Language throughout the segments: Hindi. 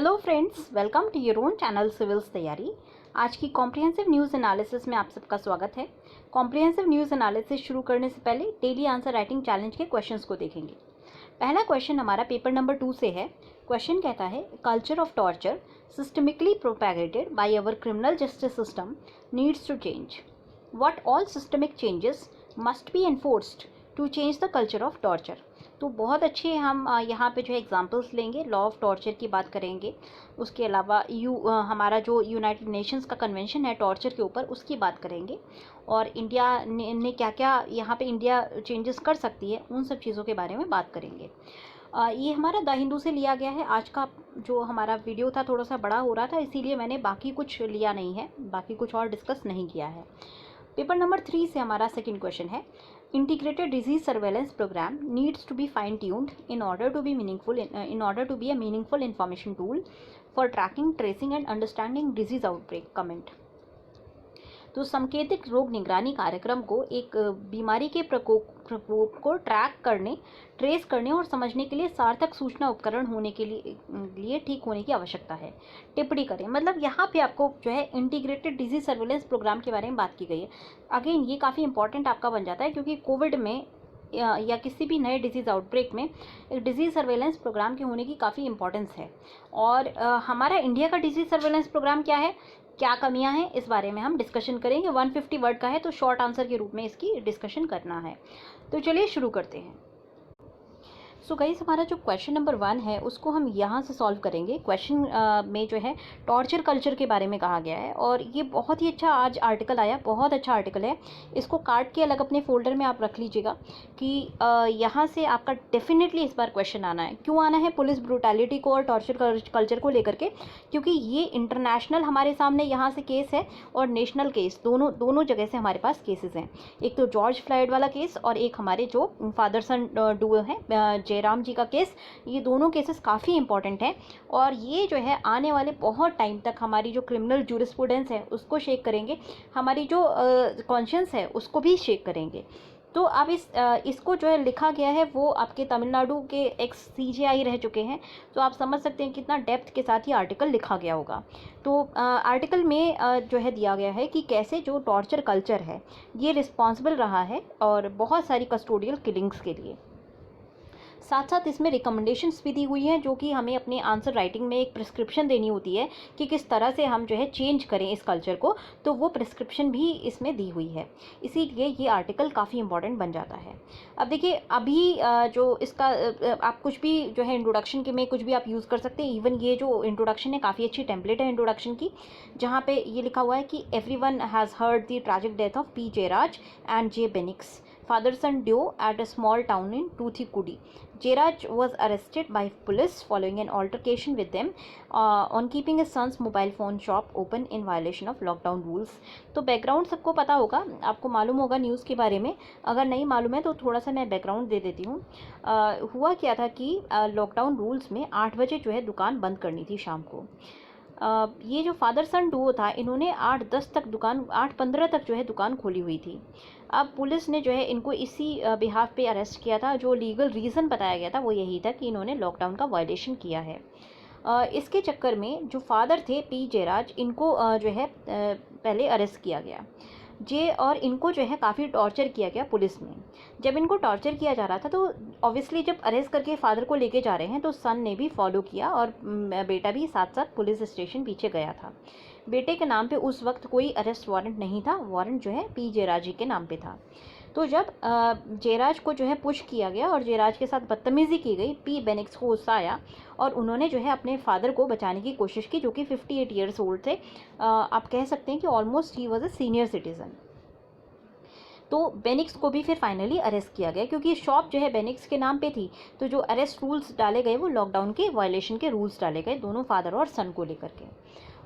Hello friends, welcome to your own channel civils तैयारी। आज की कॉम्प्रिहेंसिव न्यूज़ एनालिसिस में आप सबका स्वागत है। कॉम्प्रिहेंसिव न्यूज़ एनालिसिस शुरू करने से पहले डेली आंसर राइटिंग चैलेंज के क्वेश्चंस को देखेंगे। पहला क्वेश्चन हमारा पेपर नंबर 2 से है। क्वेश्चन कहता है, culture of torture systemically propagated by our criminal justice system needs to change. What all systemic changes must be enforced to change the culture of torture. तो बहुत अच्छे हम यहाँ पे जो है एग्जांपल्स लेंगे, लॉ ऑफ टॉर्चर की बात करेंगे, उसके अलावा हमारा जो यूनाइटेड नेशंस का कन्वेंशन है टॉर्चर के ऊपर उसकी बात करेंगे, और इंडिया ने क्या क्या यहाँ पे इंडिया चेंजेस कर सकती है उन सब चीज़ों के बारे में बात करेंगे। ये हमारा द हिंदू से लिया गया है। आज का जो हमारा वीडियो था थोड़ा सा बड़ा हो रहा था, इसीलिए मैंने बाकी कुछ लिया नहीं है, बाकी कुछ और डिस्कस नहीं किया है। पेपर नंबर 3 से हमारा सेकंड क्वेश्चन है, integrated disease surveillance program needs to be fine tuned in order to be a meaningful information tool for tracking, tracing and understanding disease outbreak. Comment। तो सांकेतिक रोग निगरानी कार्यक्रम को एक बीमारी के प्रकोप को ट्रेस करने और समझने के लिए सार्थक सूचना उपकरण होने के लिए ठीक होने की आवश्यकता है। टिप्पणी करें। मतलब यहाँ पे आपको जो है इंटीग्रेटेड डिजीज सर्वेलेंस प्रोग्राम के बारे में बात की गई है। अगेन ये काफ़ी इंपॉर्टेंट आपका बन जाता है, क्योंकि कोविड में या किसी भी नए डिजीज़ आउटब्रेक में एक डिजीज़ सर्वेलेंस प्रोग्राम के होने की काफ़ी इंपॉर्टेंस है। और हमारा इंडिया का डिजीज़ सर्वेलेंस प्रोग्राम क्या है, क्या कमियां हैं, इस बारे में हम डिस्कशन करेंगे। 150 वर्ड का है, तो शॉर्ट आंसर के रूप में इसकी डिस्कशन करना है। तो चलिए शुरू करते हैं। सो गाइस, हमारा जो क्वेश्चन नंबर 1 है उसको हम यहाँ से सॉल्व करेंगे। क्वेश्चन में जो है टॉर्चर कल्चर के बारे में कहा गया है, और ये बहुत ही अच्छा आज आर्टिकल आया, बहुत अच्छा आर्टिकल है। इसको काट के अलग अपने फोल्डर में आप रख लीजिएगा कि यहाँ से आपका डेफिनेटली इस बार क्वेश्चन आना है। क्यों आना है? पुलिस ब्रूटैलिटी को और टॉर्चर कल्चर को लेकर के, क्योंकि ये इंटरनेशनल हमारे सामने यहाँ से केस है और नेशनल केस, दोनों जगह से हमारे पास केसेस हैं। एक तो जॉर्ज फ्लॉयड वाला केस और एक हमारे जो फादर सन डुओ हैं जयराम जी का केस। ये दोनों केसेस काफ़ी इंपॉर्टेंट हैं, और ये जो है आने वाले बहुत टाइम तक हमारी जो क्रिमिनल जूरिस्प्रूडेंस है उसको शेक करेंगे, हमारी जो कॉन्शियंस है उसको भी शेक करेंगे। तो अब इसको जो है लिखा गया है वो आपके तमिलनाडु के एक्स CJI रह चुके हैं, तो आप समझ सकते हैं कितना डेप्थ के साथ ये आर्टिकल लिखा गया होगा। तो आर्टिकल में जो है दिया गया है कि कैसे जो टॉर्चर कल्चर है ये रिस्पॉन्सिबल रहा है और बहुत सारी कस्टोडियल किलिंग्स के लिए। साथ साथ इसमें रिकमेंडेशंस भी दी हुई हैं, जो कि हमें अपने आंसर राइटिंग में एक प्रिस्क्रिप्शन देनी होती है कि किस तरह से हम जो है चेंज करें इस कल्चर को, तो वो प्रिस्क्रिप्शन भी इसमें दी हुई है। इसीलिए ये आर्टिकल काफ़ी इंपॉर्टेंट बन जाता है। अब देखिए, अभी जो इसका आप कुछ भी जो है इंट्रोडक्शन के में कुछ भी आप यूज़ कर सकते हैं। इवन ये जो इंट्रोडक्शन है काफ़ी अच्छी टेम्पलेट है इंट्रोडक्शन की, जहाँ पे ये लिखा हुआ है कि everyone has heard the tragic death of P. Jayaraj and J. Bennix, father-son duo at a small town in Toothukudi. Jairaj was arrested by police following an altercation with them on keeping his son's mobile phone shop open in violation of lockdown rules. तो बैकग्राउंड सबको पता होगा, आपको मालूम होगा न्यूज़ के बारे में। अगर नहीं मालूम है तो थोड़ा सा मैं बैकग्राउंड दे देती हूँ। हुआ क्या था कि लॉकडाउन रूल्स में 8 बजे जो है दुकान बंद करनी थी शाम को। ये जो फादर सन डुओ था, इन्होंने 8:15 तक जो है दुकान खोली हुई थी। अब पुलिस ने जो है इनको इसी बिहाफ पे अरेस्ट किया था। जो लीगल रीज़न बताया गया था वो यही था कि इन्होंने लॉकडाउन का वायलेशन किया है। इसके चक्कर में जो फादर थे P. जयराज, इनको जो है पहले अरेस्ट किया गया और इनको जो है काफ़ी टॉर्चर किया गया पुलिस में। जब इनको टॉर्चर किया जा रहा था तो ऑब्वियसली जब अरेस्ट करके फादर को लेके जा रहे हैं तो सन ने भी फॉलो किया, और बेटा भी साथ साथ पुलिस स्टेशन पीछे गया था। बेटे के नाम पे उस वक्त कोई अरेस्ट वारंट नहीं था, वारंट जो है P. जयराज जी के नाम पे था। तो जब जयराज को जो है पुश किया गया और जयराज के साथ बदतमीज़ी की गई, P. बेनिक्स को गुस्सा आया और उन्होंने जो है अपने फादर को बचाने की कोशिश की, जो कि 58 ईयर्स ओल्ड थे। आप कह सकते हैं कि almost he was a senior citizen. तो बेनिक्स को भी फिर फाइनली अरेस्ट किया गया, क्योंकि शॉप जो है बेनिक्स के नाम पे थी। तो जो अरेस्ट रूल्स डाले गए वो लॉकडाउन के वायलेशन के रूल्स डाले गए दोनों फादर और सन को लेकर के।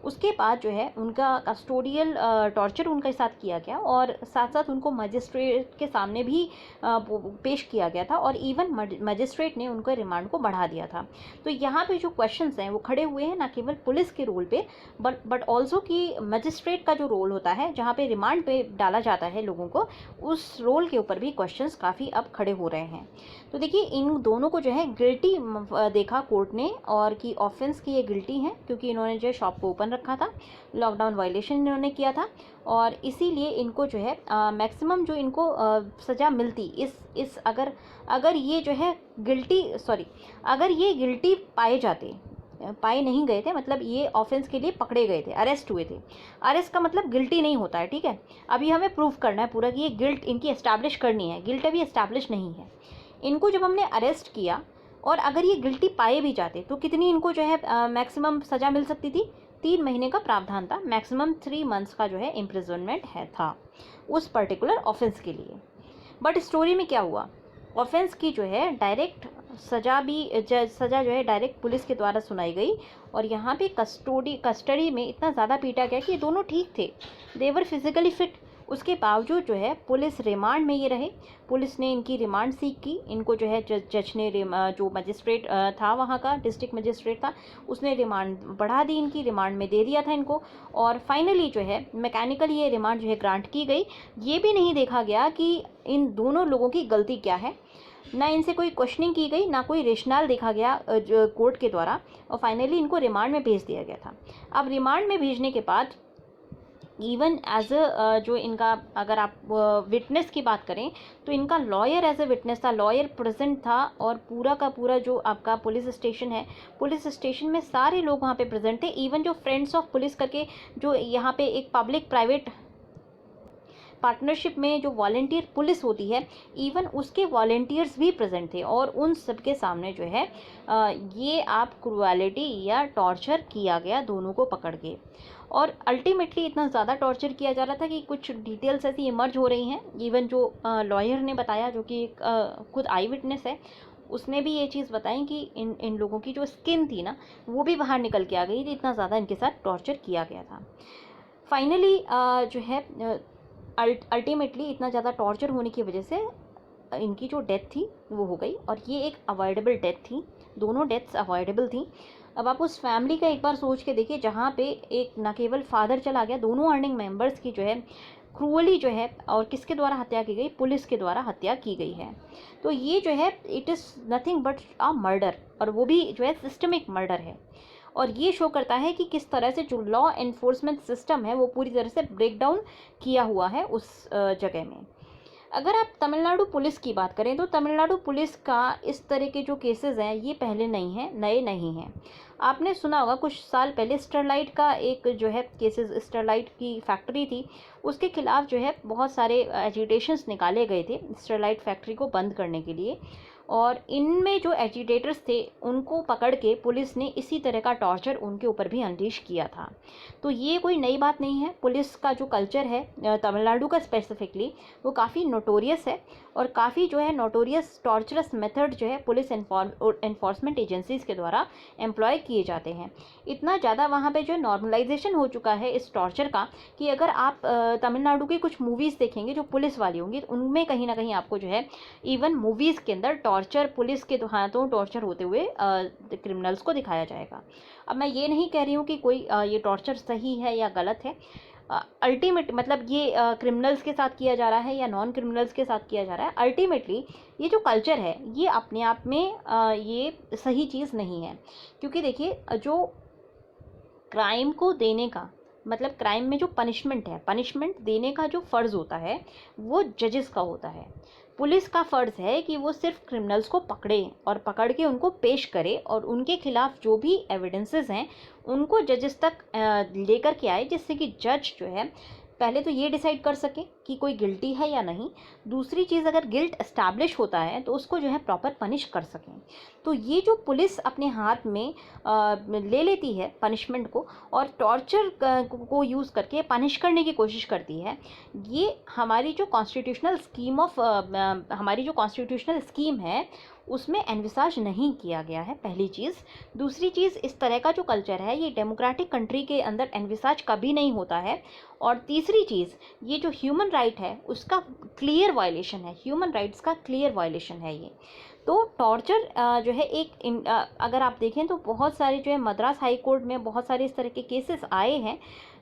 उसके बाद जो है उनका कस्टोडियल टॉर्चर उनके साथ किया गया और साथ साथ उनको मजिस्ट्रेट के सामने भी पेश किया गया था और इवन मजिस्ट्रेट ने उनके रिमांड को बढ़ा दिया था। तो यहाँ पे जो क्वेश्चंस हैं वो खड़े हुए हैं ना केवल पुलिस के रोल पे बट ऑल्सो कि मजिस्ट्रेट का जो रोल होता है जहाँ पे रिमांड पे डाला जाता है लोगों को, उस रोल के ऊपर भी क्वेश्चंस काफ़ी अब खड़े हो रहे हैं। तो देखिए इन दोनों को जो है गिल्टी देखा कोर्ट ने और कि ऑफेंस की ये गिल्टी हैं क्योंकि इन्होंने जो है शॉप को ओपन रखा था, लॉकडाउन वायलेशन इन्होंने किया था और इसीलिए इनको जो है मैक्सिमम जो इनको सज़ा मिलती इस अगर ये जो है अगर ये गिल्टी पाए नहीं गए थे, मतलब ये ऑफेंस के लिए पकड़े गए थे, अरेस्ट हुए थे। अरेस्ट का मतलब गिल्टी नहीं होता है, ठीक है। अभी हमें प्रूफ करना है पूरा कि ये गिल्ट इनकी एस्टैब्लिश करनी है, गिल्ट अभी एस्टैब्लिश नहीं है। इनको जब हमने अरेस्ट किया और अगर ये गिल्टी पाए भी जाते तो कितनी इनको जो है मैक्सिमम सज़ा मिल सकती थी? 3 महीने का प्रावधान था, मैक्सिमम 3 मंथ्स का जो है इम्प्रिजनमेंट था उस पर्टिकुलर ऑफेंस के लिए। बट स्टोरी में क्या हुआ, ऑफेंस की जो है डायरेक्ट सज़ा जो है डायरेक्ट पुलिस के द्वारा सुनाई गई और यहाँ पे कस्टडी में इतना ज़्यादा पीटा गया कि ये दोनों ठीक थे, देवर फिजिकली फिट। उसके बावजूद जो है पुलिस रिमांड में ये रहे, पुलिस ने इनकी रिमांड सीख की, इनको जो है जज ने जो मजिस्ट्रेट था वहाँ का, डिस्ट्रिक्ट मजिस्ट्रेट था, उसने रिमांड बढ़ा दी, इनकी रिमांड में दे दिया था इनको और फाइनली जो है मैकेनिकली ये रिमांड जो है ग्रांट की गई। ये भी नहीं देखा गया कि इन दोनों लोगों की गलती क्या है, ना इनसे कोई क्वेश्चनिंग की गई, ना कोई रेशनल देखा गया कोर्ट के द्वारा और फाइनली इनको रिमांड में भेज दिया गया था। अब रिमांड में भेजने के बाद इवन एज जो इनका अगर आप विटनेस की बात करें तो इनका लॉयर एज ए विटनेस था, लॉयर प्रेजेंट था और पूरा का पूरा जो आपका पुलिस स्टेशन है, पुलिस स्टेशन में सारे लोग वहाँ पे प्रेजेंट थे। इवन जो फ्रेंड्स ऑफ पुलिस करके जो यहाँ पे एक पब्लिक प्राइवेट पार्टनरशिप में जो वॉलेंटियर पुलिस होती है, इवन उसके वॉलेंटियर्स भी प्रेजेंट थे और उन सब के सामने जो है ये आप क्रूएलिटी या टॉर्चर किया गया दोनों को पकड़ के। और अल्टीमेटली इतना ज़्यादा टॉर्चर किया जा रहा था कि कुछ डिटेल्स ऐसी इमर्ज हो रही हैं। इवन जो लॉयर ने बताया, जो कि खुद आई विटनेस है, उसने भी ये चीज़ बताई कि इन लोगों की जो स्किन थी ना वो भी बाहर निकल के आ गई थी, इतना ज़्यादा इनके साथ टॉर्चर किया गया था। फाइनली जो है अल्टीमेटली इतना ज़्यादा टॉर्चर होने की वजह से इनकी जो डेथ थी वो हो गई और ये एक अवॉइडेबल डेथ थी, दोनों डेथ्स अवॉइडेबल थी। अब आप उस फैमिली का एक बार सोच के देखिए जहाँ पे एक न केवल फादर चला गया, दोनों अर्निंग मेंबर्स की जो है क्रूअली जो है और किसके द्वारा हत्या की गई, पुलिस के द्वारा हत्या की गई है। तो ये जो है it is nothing but a murder, और वो भी जो है सिस्टमिक मर्डर है। और ये शो करता है कि किस तरह से जो लॉ एनफोर्समेंट सिस्टम है वो पूरी तरह से ब्रेक डाउन किया हुआ है उस जगह में। अगर आप तमिलनाडु पुलिस की बात करें तो तमिलनाडु पुलिस का इस तरह के जो केसेस हैं ये पहले नहीं हैं, नए नहीं हैं। आपने सुना होगा कुछ साल पहले स्टरलाइट का एक जो है केसेस, स्टरलाइट की फैक्ट्री थी, उसके खिलाफ जो है बहुत सारे एजिटेशंस निकाले गए थे स्टरलाइट फैक्ट्री को बंद करने के लिए, और इनमें जो एजिटेटर्स थे उनको पकड़ के पुलिस ने इसी तरह का टॉर्चर उनके ऊपर भी अनलीश किया था। तो ये कोई नई बात नहीं है। पुलिस का जो कल्चर है तमिलनाडु का स्पेसिफिकली, वो काफ़ी नोटोरियस है और काफ़ी जो है नोटोरियस टॉर्चरस मेथड जो है पुलिस एनफोर्समेंट एजेंसीज़ के द्वारा एम्प्लॉय किए जाते हैं। इतना ज़्यादा वहाँ पे जो नॉर्मलाइजेशन हो चुका है इस टॉर्चर का कि अगर आप तमिलनाडु की कुछ मूवीज़ देखेंगे जो पुलिस वाली होंगी, उनमें कहीं ना कहीं आपको जो है इवन मूवीज़ के अंदर टॉर्चर, पुलिस के हाथों टॉर्चर होते हुए क्रिमिनल्स को दिखाया जाएगा। अब मैं ये नहीं कह रही हूँ कि कोई ये टॉर्चर सही है या गलत है, अल्टीमेट मतलब ये क्रिमिनल्स के साथ किया जा रहा है या नॉन क्रिमिनल्स के साथ किया जा रहा है, अल्टीमेटली ये जो कल्चर है ये अपने आप में ये सही चीज़ नहीं है। क्योंकि देखिए जो क्राइम को देने का मतलब, क्राइम में जो पनिशमेंट है, पनिशमेंट देने का जो फ़र्ज़ होता है वो जजेस का होता है। पुलिस का फ़र्ज़ है कि वो सिर्फ क्रिमिनल्स को पकड़े और पकड़ के उनको पेश करे और उनके खिलाफ जो भी एविडेंसेस हैं उनको जजेस तक लेकर के आए, जिससे कि जज जो है पहले तो ये डिसाइड कर सके कि कोई गिल्टी है या नहीं, दूसरी चीज़ अगर गिल्ट एस्टैब्लिश होता है तो उसको जो है प्रॉपर पनिश कर सकें। तो ये जो पुलिस अपने हाथ में ले लेती है पनिशमेंट को और टॉर्चर को यूज़ करके पनिश करने की कोशिश करती है, ये हमारी जो कॉन्स्टिट्यूशनल स्कीम है उसमें एनविसाज नहीं किया गया है, पहली चीज़। दूसरी चीज़, इस तरह का जो कल्चर है ये डेमोक्रेटिक कंट्री के अंदर एनविसाज कभी नहीं होता है। और तीसरी चीज़, ये जो ह्यूमन राइट है उसका क्लियर वायलेशन है, ह्यूमन राइट्स का क्लियर वायलेशन है ये। तो टॉर्चर जो है अगर आप देखें तो बहुत सारे जो है मद्रास हाई कोर्ट में बहुत सारे इस तरह के केसेस आए हैं।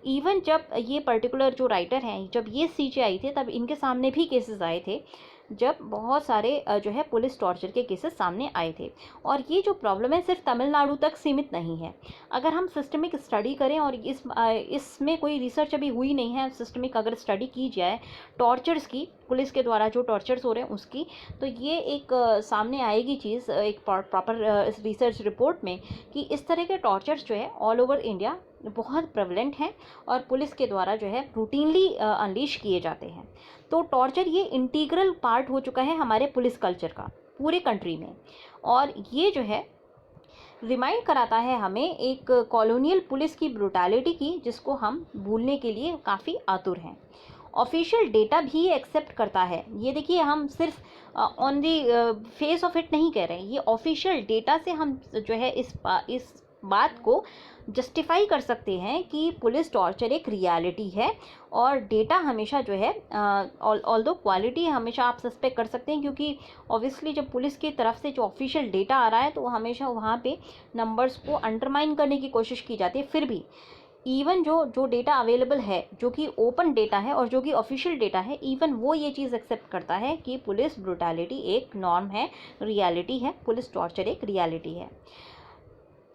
इवन जब ये पर्टिकुलर जो राइटर हैं, जब ये सीजेआई थे, तब इनके सामने भी केसेस आए थे, जब बहुत सारे जो है पुलिस टॉर्चर के केसेस सामने आए थे। और ये जो प्रॉब्लम है सिर्फ तमिलनाडु तक सीमित नहीं है। अगर हम सिस्टमिक स्टडी करें, और इसमें कोई रिसर्च अभी हुई नहीं है, सिस्टमिक अगर स्टडी की जाए टॉर्चर्स की, पुलिस के द्वारा जो टॉर्चर्स हो रहे हैं उसकी, तो ये एक सामने आएगी चीज़ एक प्रॉपर रिसर्च रिपोर्ट में, कि इस तरह के टॉर्चर्स जो है ऑल ओवर इंडिया बहुत प्रेवलेंट हैं और पुलिस के द्वारा जो है रूटीनली अनलीश किए जाते हैं। तो टॉर्चर ये इंटीग्रल पार्ट हो चुका है हमारे पुलिस कल्चर का पूरे कंट्री में। और ये जो है रिमाइंड कराता है हमें एक कॉलोनियल पुलिस की ब्रूटैलिटी की, जिसको हम भूलने के लिए काफ़ी आतुर हैं। ऑफिशियल डेटा भी एक्सेप्ट करता है। ये देखिए, हम सिर्फ on the face of it नहीं कह रहे हैं, ये ऑफिशियल डेटा से हम जो है इस बात को जस्टिफाई कर सकते हैं कि पुलिस टॉर्चर एक रियलिटी है। और डेटा हमेशा जो है ऑल्दो क्वालिटी हमेशा आप सस्पेक्ट कर सकते हैं, क्योंकि ऑब्वियसली जब पुलिस की तरफ से जो ऑफिशियल डेटा आ रहा है तो हमेशा वहाँ पे नंबर्स को अंडरमाइन करने की कोशिश की जाती है। फिर भी इवन जो डेटा अवेलेबल है, जो कि ओपन डेटा है और जो कि ऑफिशियल डेटा है, इवन वो ये चीज़ एक्सेप्ट करता है कि पुलिस ब्रूटैलिटी एक नॉर्म है, रियलिटी है, पुलिस टॉर्चर एक रियलिटी है।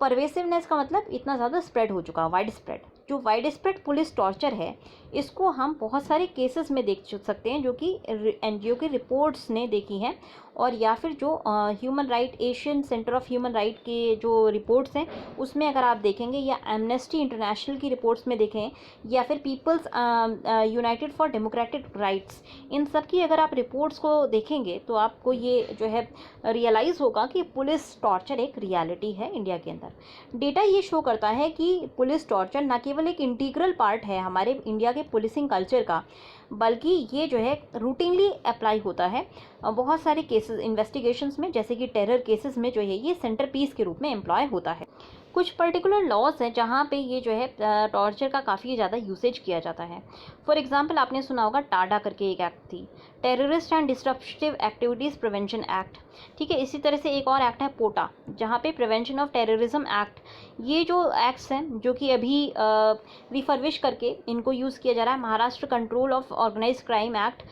परवेसिवनेस का मतलब इतना ज़्यादा स्प्रेड हो चुका, वाइड स्प्रेड। जो वाइड स्प्रेड पुलिस टॉर्चर है, इसको हम बहुत सारे केसेस में देख सकते हैं, जो कि एनजीओ की रिपोर्ट्स ने देखी हैं, और या फिर जो human right, Asian centre of human right के जो रिपोर्ट्स हैं उसमें अगर आप देखेंगे, या एमनेस्टी इंटरनेशनल की रिपोर्ट्स में देखें, या फिर people's united for democratic rights, इन सब की अगर आप रिपोर्ट्स को देखेंगे तो आपको ये जो है रियलाइज़ होगा कि पुलिस टॉर्चर एक रियलिटी है इंडिया के अंदर। डेटा ये शो करता है कि पुलिस टॉर्चर न केवल एक इंटीग्रल पार्ट है हमारे इंडिया के पुलिसिंग कल्चर का, बल्कि ये जो है रूटीनली अप्लाई होता है बहुत सारे केसेस इन्वेस्टिगेशंस में, जैसे कि टेरर केसेस में जो है ये सेंटर पीस के रूप में एम्प्लॉय होता है। कुछ पर्टिकुलर लॉज हैं जहाँ पे ये जो है टॉर्चर का काफ़ी ज़्यादा यूसेज किया जाता है। फॉर एग्जांपल, आपने सुना होगा टाडा करके एक एक्ट थी, terrorist and disruptive activities prevention act. ठीक है, इसी तरह से एक और एक्ट है पोटा, जहाँ पे प्रिवेंशन ऑफ टेररिज्म एक्ट। ये जो एक्ट्स हैं जो कि अभी रिफर्विश करके इनको यूज़ किया जा रहा है। Maharashtra control of organised crime act,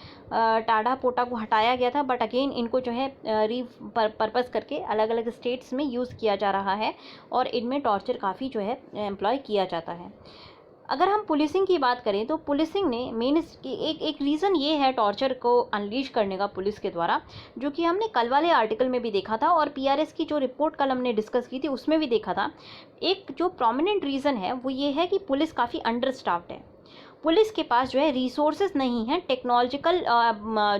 TADA POTA को हटाया गया था, बट अगेन इनको जो है पर्पज़ करके अलग अलग स्टेट्स में यूज़ किया जा रहा है, और इनमें टॉर्चर काफ़ी जो है एम्प्लॉय किया जाता है। अगर हम पुलिसिंग की बात करें तो पुलिसिंग ने मेन एक रीज़न ये है टॉर्चर को अनलीश करने का पुलिस के द्वारा, जो कि हमने कल वाले आर्टिकल में भी देखा था, और पीआरएस की जो रिपोर्ट कल हमने डिस्कस की थी उसमें भी देखा था। एक जो प्रोमिनेंट रीज़न है वो ये है कि पुलिस काफ़ी अंडर स्टाफ्ड है। पुलिस के पास जो है रिसोर्सेज नहीं है, टेक्नोलॉजिकल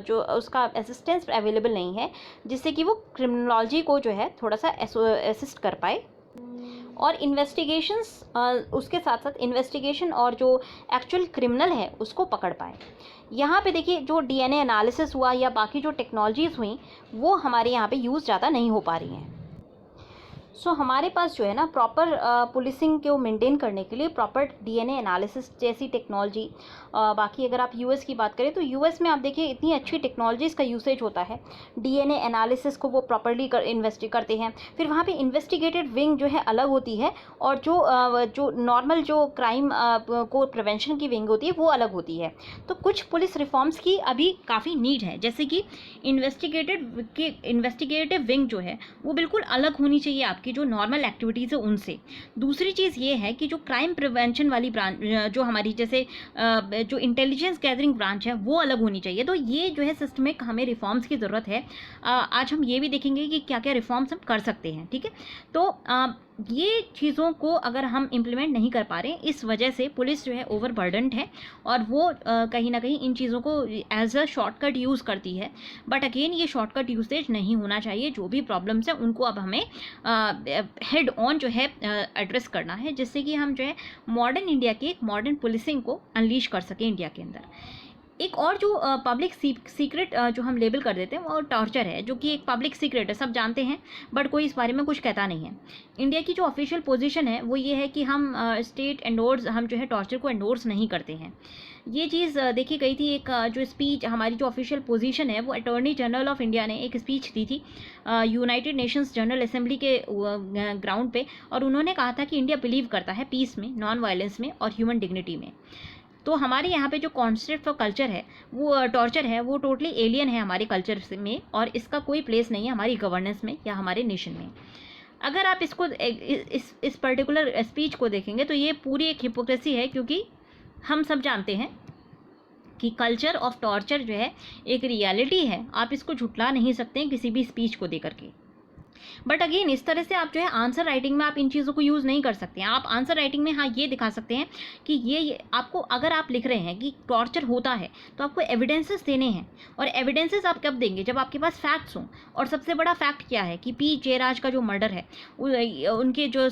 जो उसका असिस्टेंस अवेलेबल नहीं है, जिससे कि वो क्रिमिनोलॉजी को जो है थोड़ा सा असिस्ट कर पाए। और इन्वेस्टिगेशंस, उसके साथ साथ इन्वेस्टिगेशन और जो एक्चुअल क्रिमिनल है उसको पकड़ पाए। यहाँ पे देखिए, जो डीएनए एनालिसिस हुआ या बाकी जो टेक्नोलॉजीज़ हुई, वो हमारे यहाँ पे यूज़ ज़्यादा नहीं हो पा रही हैं। सो हमारे पास जो है ना प्रॉपर पुलिसिंग को मेंटेन करने के लिए प्रॉपर डीएनए एनालिसिस जैसी टेक्नोलॉजी, बाकी अगर आप यूएस की बात करें तो यूएस में आप देखिए इतनी अच्छी टेक्नोलॉजीज़ का यूसेज होता है। डीएनए एनालिसिस को वो प्रॉपरली इन्वेस्टिगेट करते हैं। फिर वहाँ पे इन्वेस्टिगेटेड विंग जो है अलग होती है, और जो नॉर्मल जो क्राइम को प्रिवेंशन की विंग होती है वो अलग होती है। तो कुछ पुलिस रिफॉर्म्स की अभी काफ़ी नीड है, जैसे कि इन्वेस्टिगेटिव विंग जो है वो बिल्कुल अलग होनी चाहिए आपकी जो नॉर्मल एक्टिविटीज़ है उनसे। दूसरी चीज़ ये है कि जो क्राइम प्रिवेंशन वाली ब्रांच, जो हमारी जैसे जो इंटेलिजेंस गैदरिंग ब्रांच है वो अलग होनी चाहिए। तो ये जो है सिस्टमिक हमें रिफॉर्म्स की ज़रूरत है। आज हम ये भी देखेंगे कि क्या क्या रिफॉर्म्स हम कर सकते हैं। ठीक है, तो ये चीज़ों को अगर हम इम्प्लीमेंट नहीं कर पा रहे हैं, इस वजह से पुलिस जो है ओवरबर्डन्ड है, और वो कहीं ना कहीं इन चीज़ों को एज अ शॉर्टकट यूज़ करती है। बट अगेन ये शॉर्टकट यूसेज नहीं होना चाहिए। जो भी प्रॉब्लम्स हैं उनको अब हमें हेड ऑन जो है एड्रेस करना है, जिससे कि हम जो है मॉडर्न इंडिया की एक मॉडर्न पुलिसिंग को अनलीश कर सकें इंडिया के अंदर। एक और जो पब्लिक सीक्रेट जो हम लेबल कर देते हैं वो टॉर्चर है, जो कि एक पब्लिक सीक्रेट है, सब जानते हैं बट कोई इस बारे में कुछ कहता नहीं है। इंडिया की जो ऑफिशियल पोजीशन है वो ये है कि हम स्टेट एंडोर्स, हम जो है टॉर्चर को एंडोर्स नहीं करते हैं। ये चीज़ देखी गई थी। एक जो स्पीच, हमारी जो ऑफिशियल पोजीशन है वो अटॉर्नी जनरल ऑफ इंडिया ने एक स्पीच दी थी यूनाइटेड नेशंस जनरल असेंबली के ग्राउंड पे, और उन्होंने कहा था कि इंडिया बिलीव करता है पीस में, नॉन वायलेंस में और ह्यूमन डिग्निटी में। तो हमारे यहाँ पे जो कॉन्सेप्ट ऑफ कल्चर है वो टॉर्चर है, वो टोटली एलियन है हमारे कल्चर में, और इसका कोई प्लेस नहीं है हमारी गवर्नेंस में या हमारे नेशन में। अगर आप इसको इस पर्टिकुलर स्पीच को देखेंगे तो ये पूरी एक हिपोक्रेसी है, क्योंकि हम सब जानते हैं कि कल्चर ऑफ टॉर्चर जो है एक रियलिटी है, आप इसको झुटला नहीं सकते हैं किसी भी स्पीच को देकर के। बट अगेन इस तरह से आप जो है आंसर राइटिंग में आप इन चीज़ों को यूज़ नहीं कर सकते हैं। आप आंसर राइटिंग में हाँ ये दिखा सकते हैं कि ये आपको, अगर आप लिख रहे हैं कि टॉर्चर होता है तो आपको एविडेंसेस देने हैं, और एविडेंसेस आप कब देंगे, जब आपके पास फैक्ट्स हों। और सबसे बड़ा फैक्ट क्या है कि पी जयराज का जो मर्डर है, उनके जो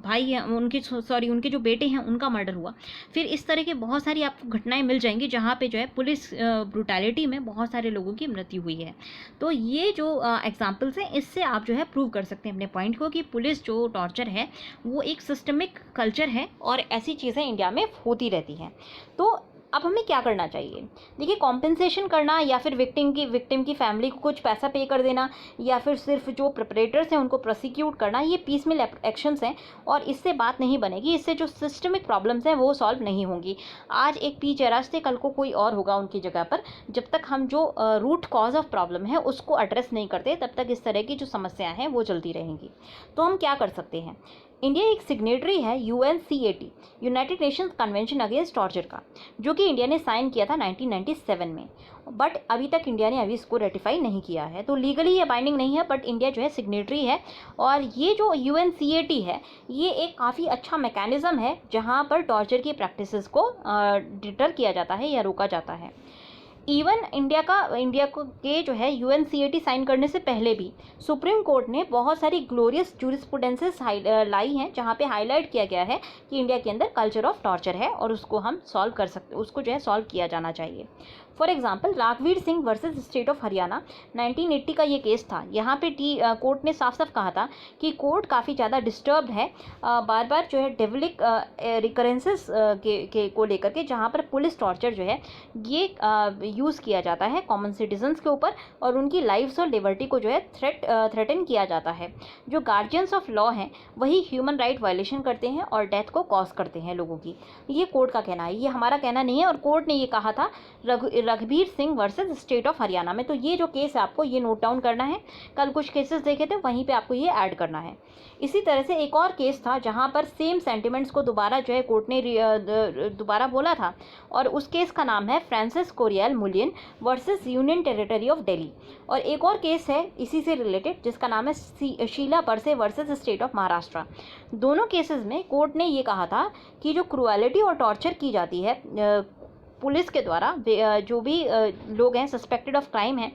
भाई हैं, उनके जो बेटे हैं उनका मर्डर हुआ। फिर इस तरह के बहुत सारी आपको घटनाएं मिल जाएंगी जहाँ पे जो है पुलिस ब्रूटैलिटी में बहुत सारे लोगों की मृत्यु हुई है। तो ये जो एग्जाम्पल्स हैं, इससे आप जो है प्रूव कर सकते हैं अपने पॉइंट को कि पुलिस जो टॉर्चर है वो एक सिस्टमिक कल्चर है, और ऐसी चीज़ें इंडिया में होती रहती हैं। तो अब हमें क्या करना चाहिए? देखिए, कॉम्पेंसेशन करना या फिर विक्टिम की फैमिली को कुछ पैसा पे कर देना, या फिर सिर्फ जो प्रिपरेटर्स हैं उनको प्रोसिक्यूट करना, ये पीसमिल एक्शंस हैं, और इससे बात नहीं बनेगी। इससे जो सिस्टमिक प्रॉब्लम्स हैं वो सॉल्व नहीं होंगी। आज एक पी जयराज थे, कल को कोई और होगा उनकी जगह पर। जब तक हम जो रूट कॉज ऑफ प्रॉब्लम है उसको एड्रेस नहीं करते, तब तक इस तरह की जो समस्याएं हैं वो चलती रहेंगी। तो हम क्या कर सकते हैं? इंडिया एक सिग्नेटरी है UNCAT, United Nations convention against torture का, जो कि इंडिया ने साइन किया था 1997 में। बट अभी तक इंडिया ने अभी इसको रेटिफाई नहीं किया है, तो लीगली ये बाइंडिंग नहीं है, बट इंडिया जो है सिग्नेटरी है। और ये जो UNCAT है ये एक काफ़ी अच्छा मैकेनिज़्म है जहाँ पर टॉर्चर की प्रैक्टिसेस को डिटर किया जाता है या रोका जाता है। इवन इंडिया को के जो है UNCAT साइन करने से पहले भी सुप्रीम कोर्ट ने बहुत सारी ग्लोरियस जूरिस्प्रूडेंसेस लाई हैं, जहाँ पे हाईलाइट किया गया है कि इंडिया के अंदर कल्चर ऑफ टॉर्चर है और उसको हम सॉल्व कर सकते, उसको जो है सॉल्व किया जाना चाहिए। फॉर एग्जाम्पल, राघवीर Singh versus state of Haryana 1980 का ये केस था। यहाँ पे कोर्ट ने साफ साफ कहा था कि कोर्ट काफ़ी ज़्यादा डिस्टर्ब्ड है बार बार जो है डेवलिक रिकरेंसेस को लेकर के, जहाँ पर पुलिस टॉर्चर जो है ये यूज़ किया जाता है कॉमन सिटीजन्स के ऊपर, और उनकी लाइफ्स और लिबर्टी को जो है थ्रेटन किया जाता है। जो गार्जियंस ऑफ लॉ हैं वही ह्यूमन राइट वायलेशन करते हैं और डेथ को कॉज करते हैं लोगों की। ये कोर्ट का कहना है, ये हमारा कहना नहीं है। और कोर्ट ने ये कहा था Raghbir Singh versus state of Haryana में। तो ये जो केस है आपको ये नोट डाउन करना है, कल कुछ केसेस देखे थे वहीं पे आपको ये ऐड करना है। इसी तरह से एक और केस था जहाँ पर सेम सेंटिमेंट्स को दोबारा जो है कोर्ट ने दोबारा बोला था, और उस केस का नाम है Francis chorial मुलियन versus union territory of Delhi. और एक और केस है इसी से रिलेटेड जिसका नाम है Sheela Barse versus state of Maharashtra. दोनों केसेस में कोर्ट ने ये कहा था कि जो क्रूएलिटी और टॉर्चर की जाती है पुलिस के द्वारा, जो भी लोग हैं सस्पेक्टेड ऑफ क्राइम हैं,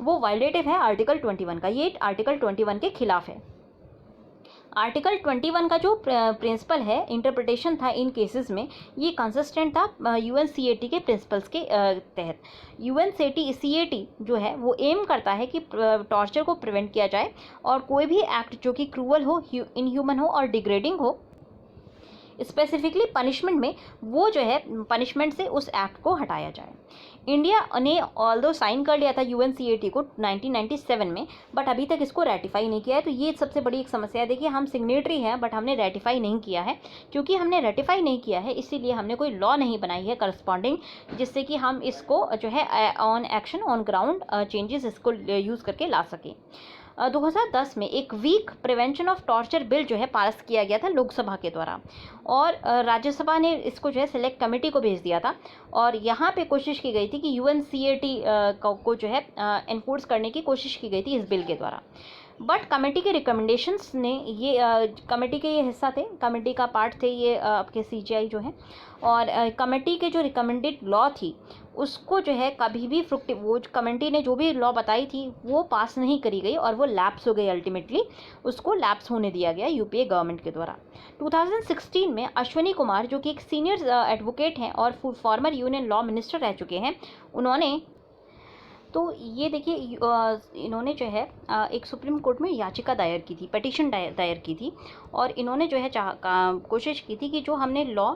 वो वायलेटिव है आर्टिकल 21 का। ये आर्टिकल 21 के खिलाफ है। आर्टिकल 21 का जो प्रिंसिपल है, इंटरप्रिटेशन था इन केसेस में, ये कंसिस्टेंट था UNCAT के प्रिंसिपल्स के तहत। UNCAT जो है वो एम करता है कि टॉर्चर को प्रिवेंट किया जाए, और कोई भी एक्ट जो कि क्रूअल हो, इनह्यूमन हो और डिग्रेडिंग हो, स्पेसिफिकली पनिशमेंट में, वो जो है पनिशमेंट से उस एक्ट को हटाया जाए। इंडिया ने ऑल्दो साइन कर लिया था UNCAT को 1997 में, बट अभी तक इसको रेटिफाई नहीं किया है। तो ये सबसे बड़ी एक समस्या है। देखिए, हम सिग्नेटरी हैं बट हमने रेटिफाई नहीं किया है। क्योंकि हमने रेटिफाई नहीं किया है इसीलिए हमने कोई लॉ नहीं बनाई है करस्पॉन्डिंग, जिससे कि हम इसको जो है on action on ground changes इसको यूज़ करके ला सकें। 2010 में एक week prevention of torture bill जो है पास किया गया था लोकसभा के द्वारा, और राज्यसभा ने इसको जो है सिलेक्ट कमेटी को भेज दिया था। और यहाँ पे कोशिश की गई थी कि UNCAT को जो है एनफोर्स करने की कोशिश की गई थी इस बिल के द्वारा। बट कमेटी के रिकमेंडेशंस ने ये कमेटी के ये हिस्सा थे, कमेटी का पार्ट थे ये आपके CGI जो है, और कमेटी के जो रिकमेंडेड लॉ थी उसको जो है कभी भी वो कमेटी ने जो भी लॉ बताई थी वो पास नहीं करी गई और वो लैप्स हो गई, अल्टीमेटली उसको लैप्स होने दिया गया यूपीए गवर्नमेंट के द्वारा। 2016 में अश्विनी कुमार जो कि एक सीनियर एडवोकेट हैं और फॉर्मर यूनियन लॉ मिनिस्टर रह चुके हैं, उन्होंने तो ये देखिए इन्होंने जो है एक सुप्रीम कोर्ट में याचिका दायर की थी, पिटीशन दायर की थी, और इन्होंने जो है कोशिश की थी कि जो हमने लॉ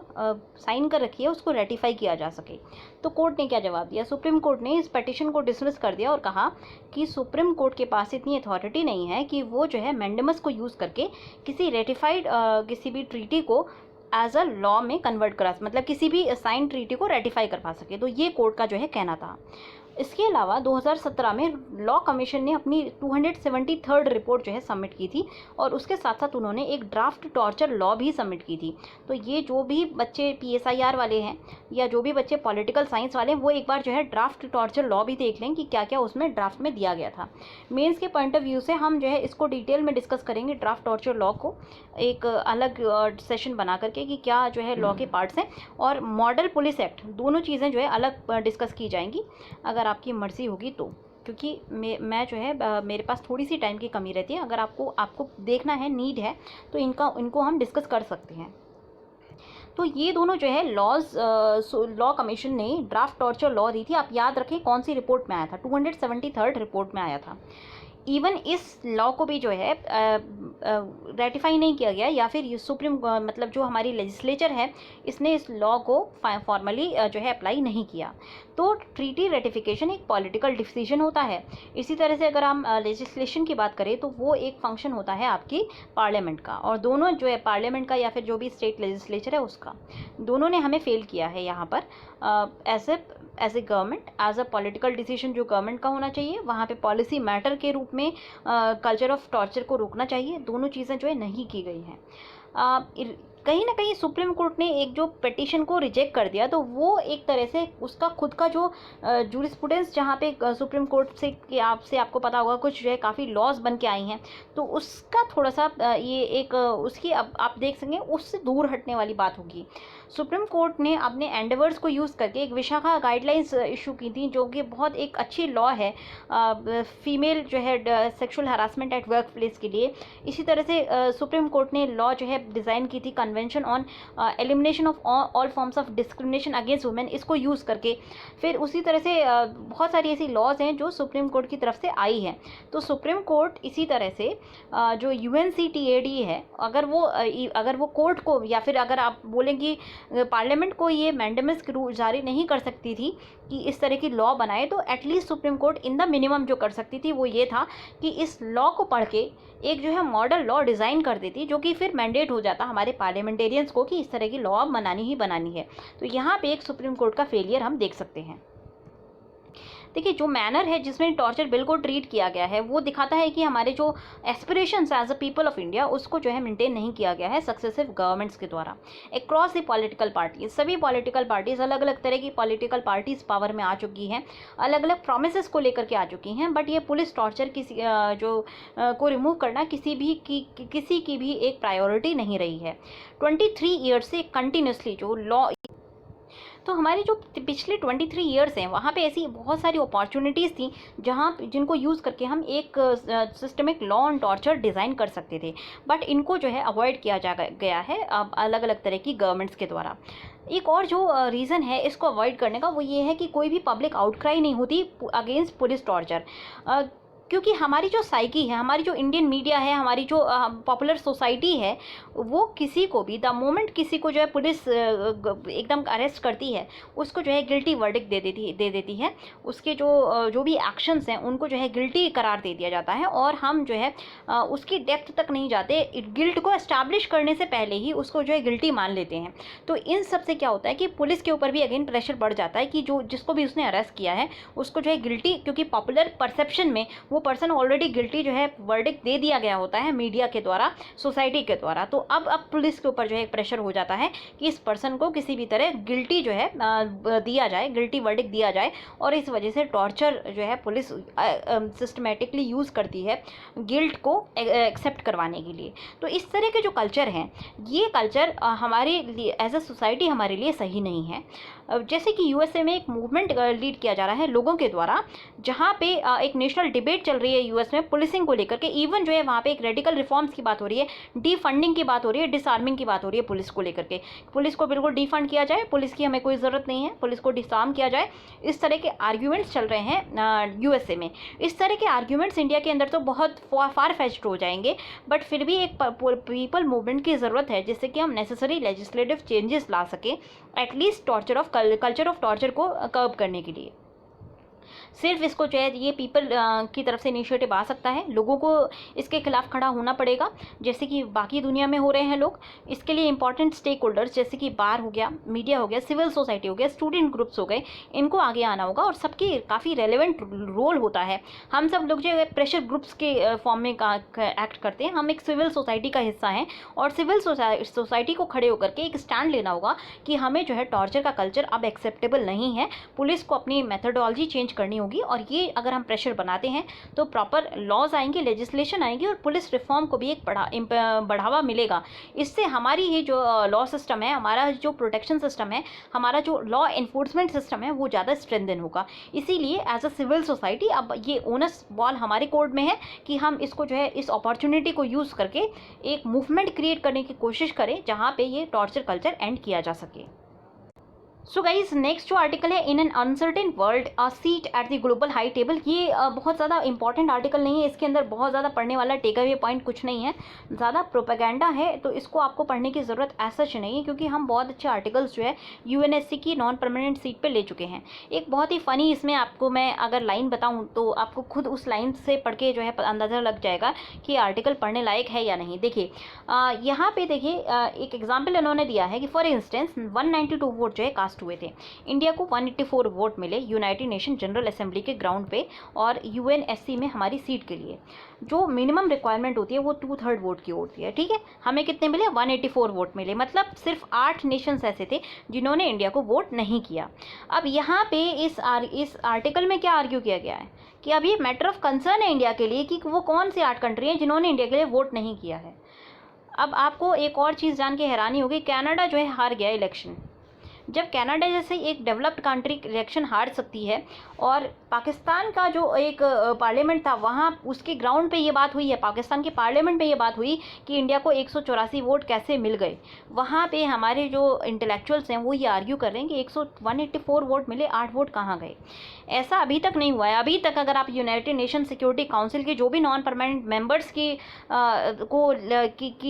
साइन कर रखी है उसको रेटिफाई किया जा सके। तो कोर्ट ने क्या जवाब दिया? सुप्रीम कोर्ट ने इस पिटीशन को डिसमिस कर दिया और कहा कि सुप्रीम कोर्ट के पास इतनी अथॉरिटी नहीं है कि वो जो है मैंडेमस को यूज़ करके किसी रेटिफाइड किसी भी ट्रीटी को एज अ लॉ में कन्वर्ट करा, मतलब किसी भी साइन ट्रीटी को रेटिफाई करवा सके। तो ये कोर्ट का जो है कहना था। इसके अलावा 2017 में लॉ कमीशन ने अपनी 273rd रिपोर्ट जो है सबमिट की थी, और उसके साथ साथ उन्होंने एक ड्राफ्ट टॉर्चर लॉ भी सबमिट की थी। तो ये जो भी बच्चे PSIR वाले हैं या जो भी बच्चे पॉलिटिकल साइंस वाले हैं वो एक बार जो है ड्राफ्ट टॉर्चर लॉ भी देख लें कि क्या क्या उसमें ड्राफ्ट में दिया गया था। मेंस के पॉइंट ऑफ व्यू से हम जो है इसको डिटेल में डिस्कस करेंगे, ड्राफ्ट टॉर्चर लॉ को एक अलग सेशन बना करके कि क्या जो है लॉ के पार्ट्स हैं, और मॉडल पुलिस एक्ट, दोनों चीज़ें जो है अलग डिस्कस की जाएंगी अगर आपकी मर्ज़ी होगी तो, क्योंकि मैं जो है मेरे पास थोड़ी सी टाइम की कमी रहती है। अगर आपको देखना है, नीड है, तो इनको हम डिस्कस कर सकते हैं। तो ये दोनों जो है लॉ कमीशन ने ड्राफ्ट टॉर्चर लॉ दी थी। आप याद रखें कौन सी रिपोर्ट में आया था, 273rd रिपोर्ट में आया था। इवन इस लॉ को भी जो है रेटिफाई नहीं किया गया, या फिर सुप्रीम मतलब जो हमारी लेजिस्लेचर है इसने इस लॉ को फॉर्मली जो है अप्लाई नहीं किया। तो ट्रीटी रेटिफिकेशन एक पॉलिटिकल डिसीजन होता है। इसी तरह से अगर हम लेजिस्लेशन की बात करें तो वो एक फंक्शन होता है आपकी पार्लियामेंट का, और दोनों जो है पार्लियामेंट का या फिर जो भी स्टेट लेजिस्लेचर है उसका, दोनों ने हमें फेल किया है यहाँ पर as a government, as a political decision जो गवर्नमेंट का होना चाहिए, वहाँ पे पॉलिसी मैटर के रूप में कल्चर ऑफ टॉर्चर को रोकना चाहिए, दोनों चीज़ें जो है नहीं की गई हैं। कहीं ना कहीं सुप्रीम कोर्ट ने एक जो पिटीशन को रिजेक्ट कर दिया, तो वो एक तरह से उसका खुद का जो जूरिस्प्रूडेंस जहाँ पे सुप्रीम कोर्ट से कि आपको पता होगा कुछ जो है काफ़ी लॉज बन के आई हैं, तो उसका थोड़ा सा ये एक उसकी अब आप देख सकेंगे उससे दूर हटने वाली बात होगी। सुप्रीम कोर्ट ने अपने एंडेवर्स को यूज़ करके एक विशाखा गाइडलाइंस इशू की थी, जो कि बहुत एक अच्छी लॉ है फीमेल जो है sexual harassment at work place के लिए। इसी तरह से सुप्रीम कोर्ट ने लॉ जो है डिज़ाइन की थी convention on elimination of all forms of discrimination against women, इसको यूज़ करके। फिर उसी तरह से बहुत सारी ऐसी लॉज हैं जो सुप्रीम कोर्ट की तरफ से आई हैं। तो सुप्रीम कोर्ट इसी तरह से जो UNCTAD है, अगर वो कोर्ट को या फिर अगर आप बोलें कि पार्लियामेंट को ये मैंडेमस जारी नहीं कर सकती थी कि इस तरह की लॉ बनाए, तो at least supreme court in the minimum जो कर सकती थी वो ये था कि इस लॉ को पढ़ के एक जो है मॉडल लॉ डिज़ाइन कर देती, जो कि फिर मैंडेट हो जाता हमारे पार्लियामेंटेरियंस को कि इस तरह की लॉ बनानी ही बनानी है। तो यहाँ पे एक सुप्रीम कोर्ट का फेलियर हम देख सकते हैं। देखिए जो मैनर है जिसमें टॉर्चर बिल को ट्रीट किया गया है वो दिखाता है कि हमारे जो aspirations as a people of India उसको जो है मेंटेन नहीं किया गया है सक्सेसिव गवर्नमेंट्स के द्वारा अक्रॉस द पॉलिटिकल पार्टीज। सभी पॉलिटिकल पार्टीज अलग अलग तरह की पॉलिटिकल पार्टीज पावर में आ चुकी हैं, अलग अलग प्रोमिसेस को लेकर के आ चुकी हैं, बट ये पुलिस टॉर्चर को रिमूव करना किसी की भी एक प्रायोरिटी नहीं रही है। 23 ईयर्स से कंटिन्यूसली जो लॉ, तो हमारे जो पिछले 23 ईयर्स हैं वहाँ पे ऐसी बहुत सारी अपॉर्चुनिटीज़ थी जिनको यूज़ करके हम एक systemic law on torture design कर सकते थे, बट इनको जो है अवॉइड किया गया है अलग अलग तरह की गवर्नमेंट्स के द्वारा। एक और जो रीज़न है इसको अवॉइड करने का वो ये है कि कोई भी पब्लिक आउटक्राई नहीं होती अगेंस्ट पुलिस टॉर्चर, क्योंकि हमारी जो साइकी है, हमारी जो इंडियन मीडिया है, हमारी जो पॉपुलर सोसाइटी है, वो किसी को भी द मोमेंट किसी को जो है पुलिस एकदम अरेस्ट करती है उसको जो है गिल्टी वर्डिक्ट दे देती है, उसके जो भी एक्शंस हैं उनको जो है गिल्टी करार दे दिया जाता है, और हम जो है उसकी डेप्थ तक नहीं जाते, गिल्ट को एस्टैब्लिश करने से पहले ही उसको जो है गिल्टी मान लेते हैं। तो इन सब से क्या होता है कि पुलिस के ऊपर भी अगेन प्रेशर बढ़ जाता है कि जिसको भी उसने अरेस्ट किया है उसको जो है गिल्टी, क्योंकि पॉपुलर परसेप्शन में वो पर्सन ऑलरेडी गिल्टी जो है वर्डिक्ट दे दिया गया होता है मीडिया के द्वारा, सोसाइटी के द्वारा। तो अब पुलिस के ऊपर जो है एक प्रेशर हो जाता है कि इस पर्सन को किसी भी तरह गिल्टी जो है दिया जाए, गिल्टी वर्डिक्ट दिया जाए। और इस वजह से टॉर्चर जो है पुलिस सिस्टमेटिकली यूज़ करती है गिल्ट को एक्सेप्ट करवाने के लिए। तो इस तरह के जो कल्चर हैं, ये कल्चर हमारे लिए एज अ सोसाइटी हमारे लिए सही नहीं है। जैसे कि यूएसए में एक मूवमेंट लीड किया जा रहा है लोगों के द्वारा, जहाँ पे एक नेशनल डिबेट चल रही है यूएस में पुलिसिंग को लेकर के। इवन जो है वहाँ पे एक रेडिकल रिफॉर्म्स की बात हो रही है, डिफंडिंग की बात हो रही है, डिसआर्मिंग की बात हो रही है पुलिस को लेकर के। पुलिस को बिल्कुल डिफंड किया जाए, पुलिस की हमें कोई ज़रूरत नहीं है, पुलिस को डिसआर्म किया जाए, इस तरह के आर्ग्यूमेंट्स चल रहे हैं यूएसए में। इस तरह के आर्ग्यूमेंट्स इंडिया के अंदर तो बहुत फार फेच्ड हो जाएंगे, बट फिर भी एक पीपल मूवमेंट की ज़रूरत है जिससे कि हम नेसेसरी लेजिस्लेटिव चेंजेस ला सकें, एटलीस्ट कल्चर ऑफ टॉर्चर को कर्ब करने के लिए। सिर्फ इसको जो है ये पीपल की तरफ से इनिशिएटिव आ सकता है, लोगों को इसके खिलाफ खड़ा होना पड़ेगा जैसे कि बाकी दुनिया में हो रहे हैं लोग। इसके लिए इंपॉर्टेंट स्टेक होल्डर्स जैसे कि बार हो गया, मीडिया हो गया, सिविल सोसाइटी हो गया, स्टूडेंट ग्रुप्स हो गए, इनको आगे आना होगा और सबकी काफ़ी रेलेवेंट रोल होता है। हम सब लोग जो है प्रेशर ग्रुप्स के फॉर्म में एक्ट करते हैं, हम एक सिविल सोसाइटी का हिस्सा हैं और सिविल सोसाइटी को खड़े होकर के एक स्टैंड लेना होगा कि हमें जो है टॉर्चर का कल्चर अब एक्सेप्टेबल नहीं है, पुलिस को अपनी मेथडोलॉजी चेंज करनी होगी। और ये अगर हम प्रेशर बनाते हैं तो प्रॉपर लॉज आएंगे, लेजिस्लेशन आएंगी और पुलिस रिफॉर्म को भी एक बढ़ावा मिलेगा। इससे हमारी ये जो लॉ सिस्टम है, हमारा जो प्रोटेक्शन सिस्टम है, हमारा जो लॉ एनफोर्समेंट सिस्टम है, वो ज़्यादा स्ट्रेंथन होगा। इसीलिए एज अ सिविल सोसाइटी अब ये ओनस बॉल हमारे कोर्ट में है कि हम इसको जो है इस अपॉर्चुनिटी को यूज़ करके एक मूवमेंट क्रिएट करने की कोशिश करें जहाँ पे ये टॉर्चर कल्चर एंड किया जा सके। सो गाइज नेक्स्ट जो आर्टिकल है, in an uncertain world a seat at the global high table. ये बहुत ज़्यादा इंपॉर्टेंट आर्टिकल नहीं है, इसके अंदर बहुत ज़्यादा पढ़ने वाला टेक अवे पॉइंट कुछ नहीं है, ज़्यादा प्रोपेगेंडा है, तो इसको आपको पढ़ने की ज़रूरत ऐसा नहीं है क्योंकि हम बहुत अच्छे आर्टिकल्स जो है यूएनएससी की नॉन परमानेंट सीट पे ले चुके हैं। एक बहुत ही फ़नी इसमें आपको मैं अगर लाइन बताऊँ तो आपको खुद उस लाइन से पढ़ के जो है अंदाज़ा लग जाएगा कि आर्टिकल पढ़ने लायक है या नहीं। देखिए यहाँ पे देखिए एक एग्जाम्पल इन्होंने दिया है कि फॉर इंस्टेंस 192 वोट जो है कास्ट हुए थे, इंडिया को 184 वोट मिले यूनाइटेड नेशन जनरल असेंबली के ग्राउंड पे और यूएनएससी में हमारी सीट के लिए। जो मिनिमम रिक्वायरमेंट होती है वो 2/3 वोट की होती है, ठीक है। हमें कितने मिले? 184 वोट मिले, मतलब सिर्फ 8 नेशंस ऐसे थे जिन्होंने इंडिया को वोट नहीं किया। अब यहाँ पे इस आर्टिकल में क्या आर्ग्यू किया गया है कि अब ये मैटर ऑफ कंसर्न है इंडिया के लिए कि वो कौन सी 8 कंट्री हैं जिन्होंने इंडिया के लिए वोट नहीं किया है। अब आपको एक और चीज़ जान के हैरानी होगी, कनाडा जो है हार गया इलेक्शन। जब कनाडा जैसे एक डेवलप्ड कंट्री इलेक्शन हार सकती है और पाकिस्तान का जो एक पार्लियामेंट था वहाँ उसके ग्राउंड पे ये बात हुई है, पाकिस्तान के पार्लियामेंट में ये बात हुई कि इंडिया को 184 वोट कैसे मिल गए। वहाँ पे हमारे जो इंटेलेक्चुअल्स हैं वो ये आर्ग्यू कर रहे हैं कि 184 वोट मिले, 8 वोट कहाँ गए। ऐसा अभी तक नहीं हुआ है। अभी तक अगर आप यूनाइटेड नेशन सिक्योरिटी काउंसिल के जो भी नॉन परमानेंट मेंबर्स की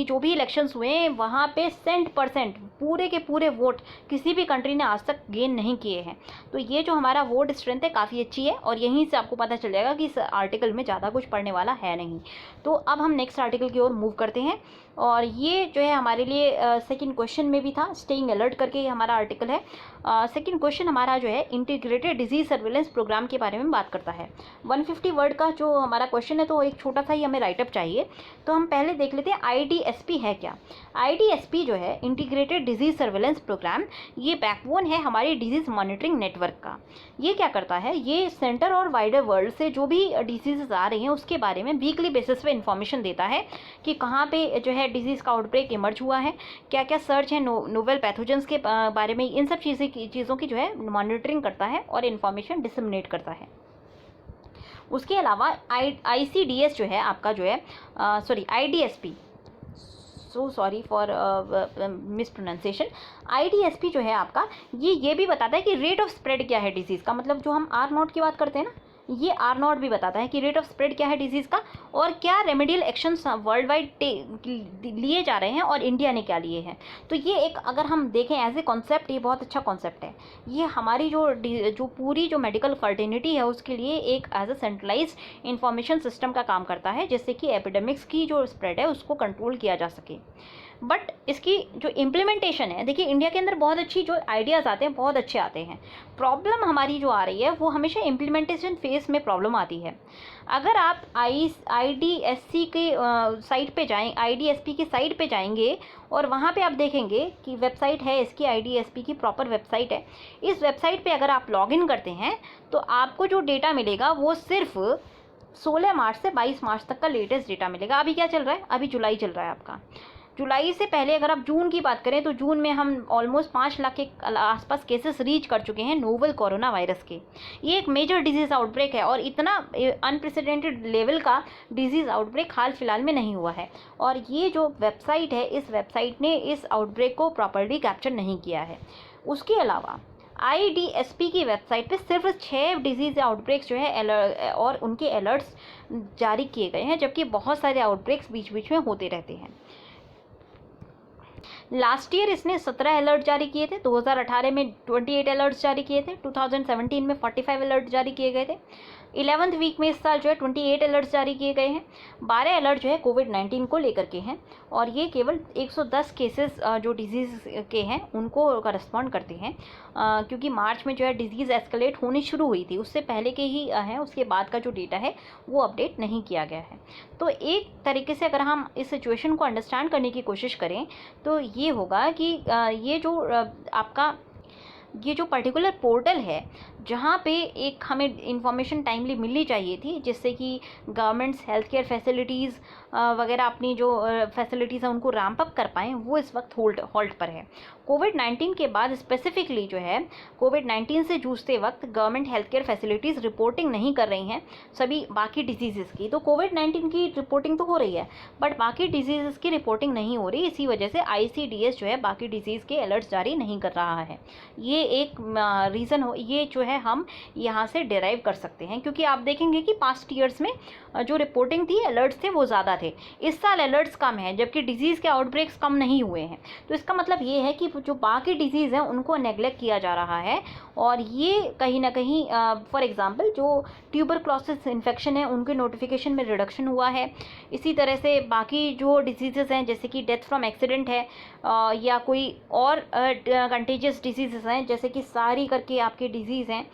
जो भी इलेक्शंस हुए हैं वहाँ पे 100% पूरे के पूरे वोट किसी भी कंट्री ने आज तक गेन नहीं किए हैं। तो ये जो हमारा वोट स्ट्रेंथ है काफ़ी अच्छी है और यहीं से आपको पता चल जाएगा कि इस आर्टिकल में ज़्यादा कुछ पढ़ने वाला है नहीं। तो अब हम नेक्स्ट आर्टिकल की ओर मूव करते हैं और ये जो है हमारे लिए सेकंड क्वेश्चन में भी था, स्टेइंग अलर्ट करके ये हमारा आर्टिकल है। सेकंड क्वेश्चन हमारा जो है इंटीग्रेटेड डिजीज सर्विलेंस प्रोग्राम के बारे में बात करता है। 150 वर्ड का जो हमारा क्वेश्चन है तो एक छोटा सा ही हमें राइटअप चाहिए। तो हम पहले देख लेते हैं IDSP है क्या। IDSP जो है इंटीग्रेटेड डिजीज सर्विलेंस प्रोग्राम, ये बैकबोन है हमारी डिजीज़ मॉनिटरिंग नेटवर्क का। ये क्या करता है, ये सेंटर और वाइडर वर्ल्ड से जो भी डिजीज़ आ रही हैं उसके बारे में वीकली बेसिस पे इन्फॉर्मेशन देता है कि कहाँ पे जो है डिजीज़ का आउटब्रेक इमर्ज हुआ है, क्या क्या सर्च है नोवेल पैथोजेंस के बारे में, इन सब चीज़ों की जो है मॉनिटरिंग करता है और इन्फॉर्मेशन डिसमिनेट करता है। उसके अलावा ICDS जो है आपका जो है IDSP, so sorry for miss pronunciation. IDSP जो है आपका ये भी बताता है कि रेट ऑफ स्प्रेड क्या है डिजीज़ का, मतलब जो हम R0 की बात करते हैं ना, ये R0 भी बताता है कि रेट ऑफ स्प्रेड क्या है डिजीज़ का और क्या रेमेडियल एक्शंस वर्ल्ड वाइड लिए जा रहे हैं और इंडिया ने क्या लिए हैं। तो ये एक अगर हम देखें एज ए कॉन्सेप्ट, ये बहुत अच्छा कॉन्सेप्ट है। ये हमारी जो पूरी जो मेडिकल फर्टिनिटी है उसके लिए एक as a centralised information system का काम करता है जिससे कि एपिडेमिक्स की जो स्प्रेड है उसको कंट्रोल किया जा सके। बट इसकी जो इम्प्लीमेंटेशन है, देखिए इंडिया के अंदर बहुत अच्छी जो आइडियाज़ आते हैं बहुत अच्छे आते हैं। प्रॉब्लम हमारी जो आ रही है वो हमेशा इम्प्लीमेंटेशन फेज इसमें प्रॉब्लम आती है। अगर आप IDSP के साइट पे जाएं, IDSP की साइट पे जाएंगे और वहाँ पे आप देखेंगे कि वेबसाइट है इसकी, IDSP की प्रॉपर वेबसाइट है। इस वेबसाइट पे अगर आप लॉगिन करते हैं तो आपको जो डेटा मिलेगा वो सिर्फ 16 मार्च से 22 मार्च तक का लेटेस्ट डेटा मिलेगा। अभी क्या चल रहा है? अभी जुलाई चल रहा है आपका। जुलाई से पहले अगर आप जून की बात करें तो जून में हम ऑलमोस्ट 5 लाख के आसपास केसेस रीच कर चुके हैं नोवल कोरोना वायरस के। ये एक मेजर डिजीज़ आउटब्रेक है और इतना अनप्रेसिडेंटेड लेवल का डिजीज़ आउटब्रेक हाल फिलहाल में नहीं हुआ है। और ये जो वेबसाइट है, इस वेबसाइट ने इस आउटब्रेक को प्रॉपर्ली कैप्चर नहीं किया है। उसके अलावा IDSP की वेबसाइट पे सिर्फ 6 डिजीज़ आउटब्रेक्स जो है और उनके अलर्ट्स जारी किए गए हैं, जबकि बहुत सारे आउटब्रेक्स बीच बीच में होते रहते हैं। लास्ट ईयर इसने 17 अलर्ट जारी किए थे, 2018 में 28 अलर्ट्स जारी किए थे, 2017 में 45 अलर्ट जारी किए गए थे। 11th वीक में इस साल जो है 28 अलर्ट्स जारी किए गए हैं। 12 अलर्ट जो है कोविड-19 को लेकर के हैं और ये केवल 110 केसेस जो डिजीज़ के हैं उनको करस्पॉन्ड करते हैं, क्योंकि मार्च में जो है डिजीज़ एस्केलेट होनी शुरू हुई थी, उससे पहले के ही हैं, उसके बाद का जो डेटा है वो अपडेट नहीं किया गया है। तो एक तरीके से अगर हम इस सिचुएशन को अंडरस्टैंड करने की कोशिश करें तो ये होगा कि ये जो पर्टिकुलर पोर्टल है जहाँ पे एक हमें इंफॉर्मेशन टाइमली मिलनी चाहिए थी, जिससे कि गवर्नमेंट्स हेल्थ केयर फैसिलिटीज़ वगैरह अपनी जो फैसिलिटीज़ हैं उनको रैम्प अप कर पाएँ, वो इस वक्त हॉल्ट पर है। कोविड-19 के बाद स्पेसिफिकली जो है कोविड-19 से जूझते वक्त government health care facilities reporting नहीं कर रही हैं सभी बाकी डिजीज़ की। तो कोविड-19 की रिपोर्टिंग तो हो रही है बट बाकी डिजीज़ की रिपोर्टिंग नहीं हो रही। इसी वजह से ICDS जो है बाकी डिजीज़ के अलर्ट्स जारी नहीं कर रहा है। ये एक रीज़न हो, ये जो है हम यहाँ से डिराइव कर सकते हैं, क्योंकि आप देखेंगे कि पास्ट ईयर्स में जो रिपोर्टिंग थी, अलर्ट्स थे वो ज़्यादा थे। इस साल अलर्ट्स कम हैं जबकि डिजीज़ के आउटब्रेक्स कम नहीं हुए हैं। तो इसका मतलब ये है कि जो बाकी डिजीज़ हैं उनको नेग्लेक्ट किया जा रहा है और ये कहीं ना कहीं फॉर एग्जांपल जो ट्यूबरक्लोसिस इन्फेक्शन है उनके नोटिफिकेशन में रिडक्शन हुआ है। इसी तरह से बाकी जो डिजीज़ हैं जैसे कि डेथ फ्रॉम एक्सीडेंट है या कोई और कंटेजियस डिजीज़ हैं जैसे कि सारी करके आपके डिजीज़ हैं,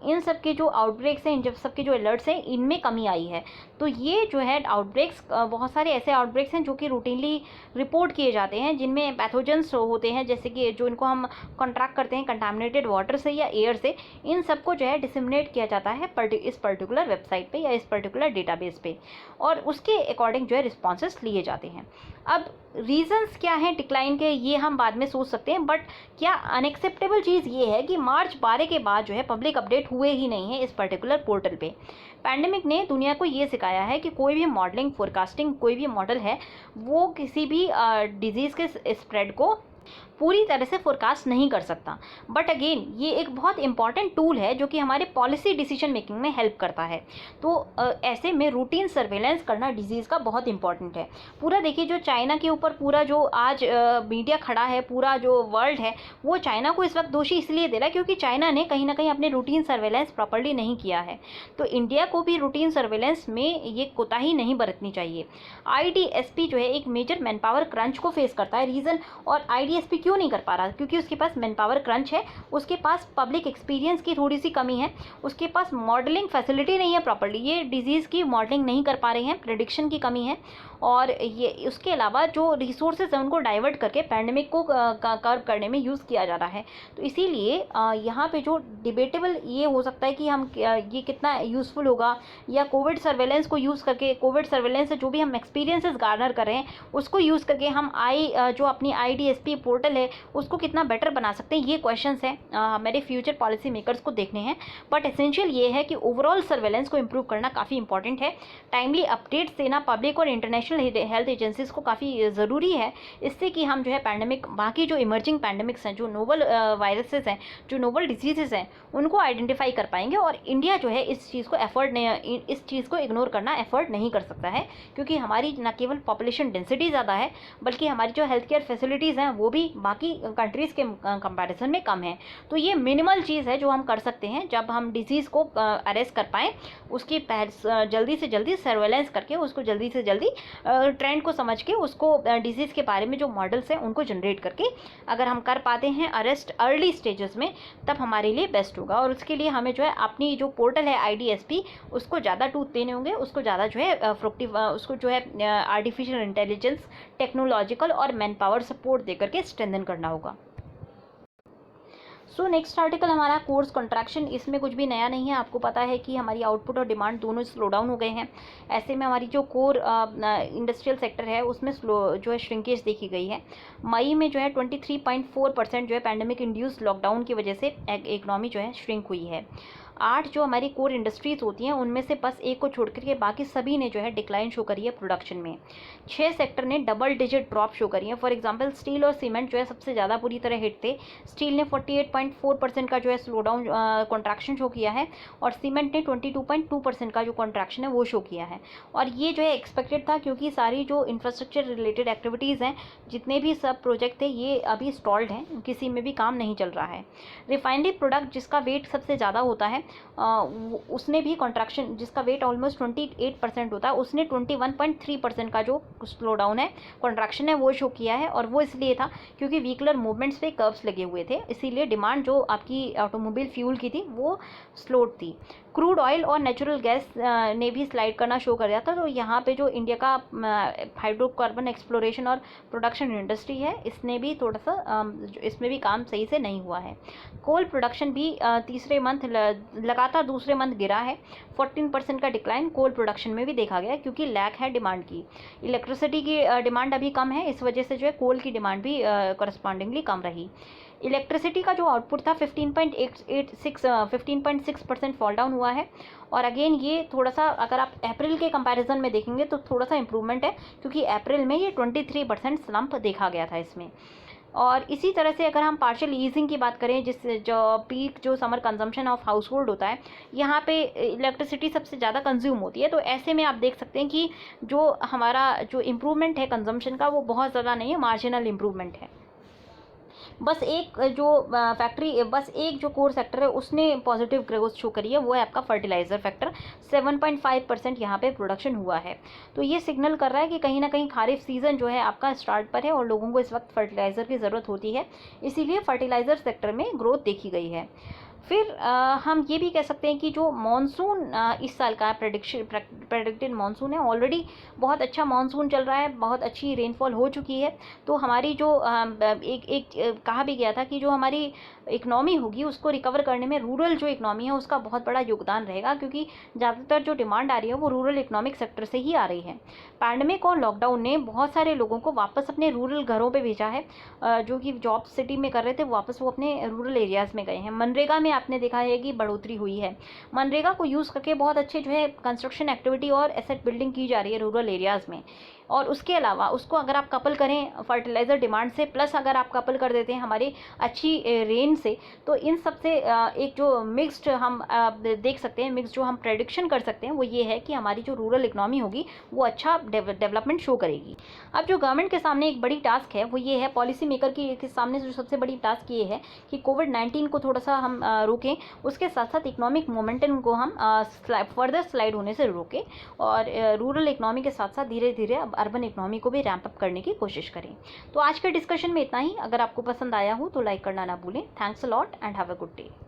इन सब के जो आउटब्रेक्स हैं, इन सब के जो अलर्ट्स हैं, इनमें कमी आई है। तो ये जो है आउटब्रेक्स, बहुत सारे ऐसे आउटब्रेक्स हैं जो कि रूटीनली रिपोर्ट किए जाते हैं जिनमें पैथोजेंस होते हैं, जैसे कि जो इनको हम कॉन्ट्रैक्ट करते हैं कंटामिनेटेड वाटर से या एयर से, इन सबको जो है डिसमिनेट किया जाता है इस पर्टिकुलर वेबसाइट पे या इस पर्टिकुलर डेटाबेस पे और उसके अकॉर्डिंग जो है रिस्पॉन्सेस लिए जाते हैं। अब रीजंस क्या हैं डिक्लाइन के, ये हम बाद में सोच सकते हैं, बट क्या अनएक्सेप्टेबल चीज़ ये है कि मार्च 12 के बाद जो है पब्लिक अपडेट हुए ही नहीं है इस पर्टिकुलर पोर्टल पे। पैंडेमिक ने दुनिया को ये सिखाया है कि कोई भी मॉडलिंग, फोरकास्टिंग, कोई भी मॉडल है वो किसी भी डिजीज़ के स्प्रेड को पूरी तरह से फोरकास्ट नहीं कर सकता। बट अगेन ये एक बहुत इंपॉर्टेंट टूल है जो कि हमारे पॉलिसी डिसीजन मेकिंग में हेल्प करता है। तो ऐसे में रूटीन सर्वेलेंस करना डिजीज़ का बहुत इंपॉर्टेंट है। पूरा देखिए, जो चाइना के ऊपर पूरा जो आज मीडिया खड़ा है, पूरा जो वर्ल्ड है वो चाइना को इस वक्त दोषी इसलिए दे रहा है क्योंकि चाइना ने कहीं ना कहीं अपने रूटीन सर्वेलेंस प्रॉपर्ली नहीं किया है। तो इंडिया को भी रूटीन सर्वेलेंस में ये कोताही नहीं बरतनी चाहिए। IDSP जो है एक मेजर मैन पावर क्रंच को फेस करता है। रीज़न, और IDSP क्यों नहीं कर पा रहा? क्योंकि उसके पास मैन पावर क्रंच है, उसके पास पब्लिक एक्सपीरियंस की थोड़ी सी कमी है, उसके पास मॉडलिंग फैसिलिटी नहीं है प्रॉपर्ली, ये डिजीज़ की मॉडलिंग नहीं कर पा रहे हैं, प्रेडिक्शन की कमी है, और ये उसके अलावा जो रिसोर्सेज हैं उनको डाइवर्ट करके पैंडेमिक को कर्व करने में यूज़ किया जा रहा है। तो इसीलिए यहाँ पे जो डिबेटेबल ये हो सकता है कि हम ये कितना यूज़फुल होगा, या कोविड सर्वेलेंस को यूज़ करके, कोविड सर्वेलेंस से जो भी हम एक्सपीरियंसेस गार्नर कर रहे हैं उसको यूज़ करके हम जो अपनी IDSP पोर्टल है उसको कितना बेटर बना सकते हैं, ये क्वेश्चंस हैं मेरे फ्यूचर पॉलिसी मेकर्स को देखने हैं। बट एसेंशियल ये है कि ओवरऑल सर्वेलेंस को इम्प्रूव करना काफ़ी इंपॉर्टेंट है। टाइमली अपडेट्स देना पब्लिक और इंटरनेशनल हेल्थ एजेंसीज को काफ़ी ज़रूरी है, इससे कि हम जो है पैंडेमिक, बाकी जो इमर्जिंग पैंडेमिक्स हैं, जो नोवल वायरसेस हैं, जो नोवल डिजीज़ हैं, उनको आइडेंटिफाई कर पाएंगे। और इंडिया जो है इस चीज़ को इग्नोर करना एफर्ट नहीं कर सकता है, क्योंकि हमारी न केवल पॉपुलेशन डेंसिटी ज़्यादा है बल्कि हमारी जो हेल्थ केयर फैसिलिटीज़ हैं वो भी बाकी कंट्रीज़ के कंपैरिजन में कम है। तो ये मिनिमल चीज़ है जो हम कर सकते हैं जब हम डिजीज़ को अरेस्ट कर पाएँ, उसकी जल्दी से जल्दी सर्वेलेंस करके उसको जल्दी से जल्दी ट्रेंड को समझ के उसको डिजीज़ के बारे में जो मॉडल्स हैं उनको जनरेट करके अगर हम कर पाते हैं अरेस्ट अर्ली स्टेजेस में, तब हमारे लिए बेस्ट होगा। और उसके लिए हमें जो है अपनी जो पोर्टल है IDSP उसको ज़्यादा टूथ देने होंगे, उसको ज़्यादा जो है उसको जो है आर्टिफिशियल इंटेलिजेंस, टेक्नोलॉजिकल और मैन पावर सपोर्ट दे करके स्ट्रेंथन करना होगा। सो नेक्स्ट आर्टिकल हमारा कोर्स कॉन्ट्रैक्शन। इसमें कुछ भी नया नहीं है, आपको पता है कि हमारी आउटपुट और डिमांड दोनों स्लो डाउन हो गए हैं। ऐसे में हमारी जो कोर इंडस्ट्रियल सेक्टर है उसमें जो है श्रिंकेज देखी गई है। मई में जो है 23.4% जो है पैंडेमिक इंड्यूस लॉकडाउन की वजह से इकोनॉमी जो है श्रिंक हुई है। 8 जो हमारी कोर इंडस्ट्रीज होती हैं उनमें से बस एक को छोड़ करके बाकी सभी ने जो है डिक्लाइन शो करी है प्रोडक्शन में। 6 सेक्टर ने डबल डिजिट ड्रॉप शो करी है। फॉर एग्जांपल स्टील और सीमेंट जो है सबसे ज़्यादा बुरी तरह हिट थे। स्टील ने 48.4% का जो है स्लो डाउन कॉन्ट्रैक्शन शो किया है और सीमेंट ने 22.2% का जो कॉन्ट्रैक्शन है वो शो किया है। और ये जो है एक्सपेक्टेड था, क्योंकि सारी जो इंफ्रास्ट्रक्चर रिलेटेड एक्टिविटीज़ हैं, जितने भी सब प्रोजेक्ट थे, ये अभी स्टॉल्ड हैं, किसी में भी काम नहीं चल रहा है। रिफाइनरी प्रोडक्ट जिसका वेट सबसे ज़्यादा होता है उसने भी कॉन्ट्रैक्शन, जिसका वेट ऑलमोस्ट 28% होता है, उसने 21.3% का जो स्लो डाउन है कॉन्ट्रैक्शन है वो शो किया है। और वो इसलिए था क्योंकि व्हीकलर मूवमेंट्स पे कर्व्स लगे हुए थे, इसीलिए डिमांड जो आपकी ऑटोमोबाइल फ्यूल की थी वो स्लोड थी। क्रूड ऑयल और नेचुरल गैस ने भी स्लाइड करना शो कर दिया था। तो यहाँ पे जो इंडिया का हाइड्रोकार्बन एक्सप्लोरेशन और प्रोडक्शन इंडस्ट्री है, इसने भी थोड़ा सा इसमें भी काम सही से नहीं हुआ है। कोल प्रोडक्शन भी तीसरे मंथ लगातार दूसरे मंथ गिरा है। 14% का डिक्लाइन कोल प्रोडक्शन में भी देखा गया, क्योंकि लैक है डिमांड की। इलेक्ट्रिसिटी की डिमांड अभी कम है, इस वजह से जो है कोल की डिमांड भी करस्पॉन्डिंगली कम रही। इलेक्ट्रिसिटी का जो आउटपुट था 15.6% फॉल डाउन हुआ है। और अगेन ये थोड़ा सा अगर आप अप्रैल के कंपैरिजन में देखेंगे तो थोड़ा सा इंप्रूवमेंट है, क्योंकि अप्रैल में ये 23% स्लम्प देखा गया था इसमें। और इसी तरह से अगर हम पार्शियल ईजिंग की बात करें, जिस जो पीक जो summer consumption of house hold होता है, यहाँ पे इलेक्ट्रिसिटी सबसे ज़्यादा कंज्यूम होती है। तो ऐसे में आप देख सकते हैं कि जो हमारा जो इम्प्रूवमेंट है कंजम्पशन का वो बहुत ज़्यादा नहीं है, मार्जिनल इम्प्रूवमेंट है। बस एक जो कोर सेक्टर है उसने पॉजिटिव ग्रोथ शो करी है, वो है आपका फर्टिलाइज़र फैक्टर। 7.5% यहाँ पे प्रोडक्शन हुआ है। तो ये सिग्नल कर रहा है कि कहीं ना कहीं खारिफ सीज़न जो है आपका स्टार्ट पर है और लोगों को इस वक्त फर्टिलाइज़र की ज़रूरत होती है, इसीलिए फर्टिलाइज़र सेक्टर में ग्रोथ देखी गई है। फिर हम ये भी कह सकते हैं कि जो मानसून इस साल का प्रेडिक्टेड मानसून है, ऑलरेडी बहुत अच्छा मानसून चल रहा है, बहुत अच्छी रेनफॉल हो चुकी है। तो हमारी जो कहा भी गया था कि जो हमारी इकनॉमी होगी उसको रिकवर करने में रूरल जो इकनॉमी है उसका बहुत बड़ा योगदान रहेगा, क्योंकि ज़्यादातर जो डिमांड आ रही है वो रूरल इकोनॉमिक सेक्टर से ही आ रही है। पैंडेमिक और लॉकडाउन ने बहुत सारे लोगों को वापस अपने रूरल घरों पे भेजा है। जो कि जॉब सिटी में कर रहे थे वापस वो अपने रूरल एरियाज़ में गए हैं। मनरेगा में आपने देखा है कि बढ़ोतरी हुई है। मनरेगा को यूज़ करके बहुत अच्छे जो है कंस्ट्रक्शन एक्टिविटी और एसेट बिल्डिंग की जा रही है रूरल एरियाज़ में। और उसके अलावा उसको अगर आप कपल करें फर्टिलाइज़र डिमांड से, प्लस अगर आप कपल कर देते हैं हमारी अच्छी रेन से, तो इन सब से एक जो मिक्स्ड हम देख सकते हैं, मिक्स जो हम प्रेडिक्शन कर सकते हैं वो ये है कि हमारी जो रूरल इकनॉमी होगी वो अच्छा डेवलपमेंट शो करेगी। अब जो गवर्नमेंट के सामने एक बड़ी टास्क है वो ये है, पॉलिसी मेकर के सामने जो सबसे बड़ी टास्क ये है कि कोविड-19 को थोड़ा सा हम रोकें, उसके साथ साथ इकोनॉमिक मोमेंटम को हम फर्दर स्लाइड होने से रोकें, और रूरल इकनॉमी के साथ साथ धीरे धीरे अर्बन इकनॉमी को भी रैंप अप करने की कोशिश करें। तो आज के डिस्कशन में इतना ही। अगर आपको पसंद आया हो तो लाइक करना ना भूलें। Thanks a lot and have a good day.